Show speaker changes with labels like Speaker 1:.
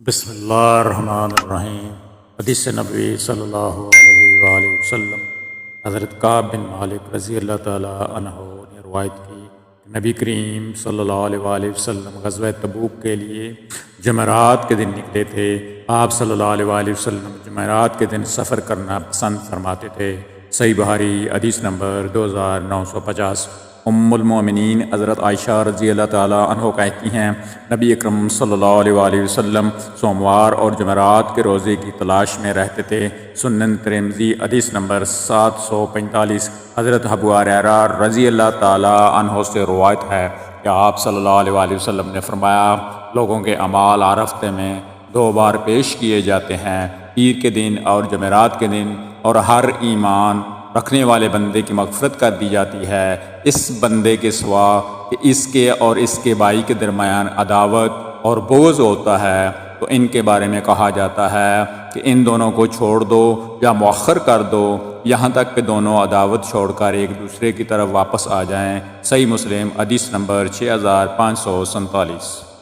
Speaker 1: بسم اللہ الرحمن الرحیم۔ حدیث نبوی صلی اللہ علیہ وآلہ وسلم حضرت کعب بن مالک رضی اللہ تعالیٰ عنہ نے روایت کی کہ نبی کریم صلی اللہ علیہ وآلہ وسلم غزوہ تبوک کے لیے جمعرات کے دن نکلے تھے۔ آپ صلی اللہ علیہ وآلہ وسلم جمعرات کے دن سفر کرنا پسند فرماتے تھے۔ صحیح بخاری حدیث نمبر 2950۔ ام المومنین حضرت عائشہ رضی اللہ تعالیٰ عنہ کہتی ہیں نبی اکرم صلی اللہ علیہ وآلہ وسلم سوموار اور جمعرات کے روزے کی تلاش میں رہتے تھے۔ سنن ترمذی حدیث نمبر 745۔ حضرت ابو ہریرہ رضی اللہ تعالیٰ عنہ سے روایت ہے کہ آپ صلی اللہ علیہ وآلہ وسلم نے فرمایا لوگوں کے اعمال ہر ہفتے میں 2 بار پیش کیے جاتے ہیں، پیر کے دن اور جمعرات کے دن، اور ہر ایمان رکھنے والے بندے کی مغفرت کر دی جاتی ہے اس بندے کے سوا کہ اس کے اور اس کے بھائی کے درمیان عداوت اور بغض ہوتا ہے، تو ان کے بارے میں کہا جاتا ہے کہ ان دونوں کو چھوڑ دو یا مؤخر کر دو یہاں تک کہ دونوں عداوت چھوڑ کر ایک دوسرے کی طرف واپس آ جائیں۔ صحیح مسلم حدیث نمبر 6547۔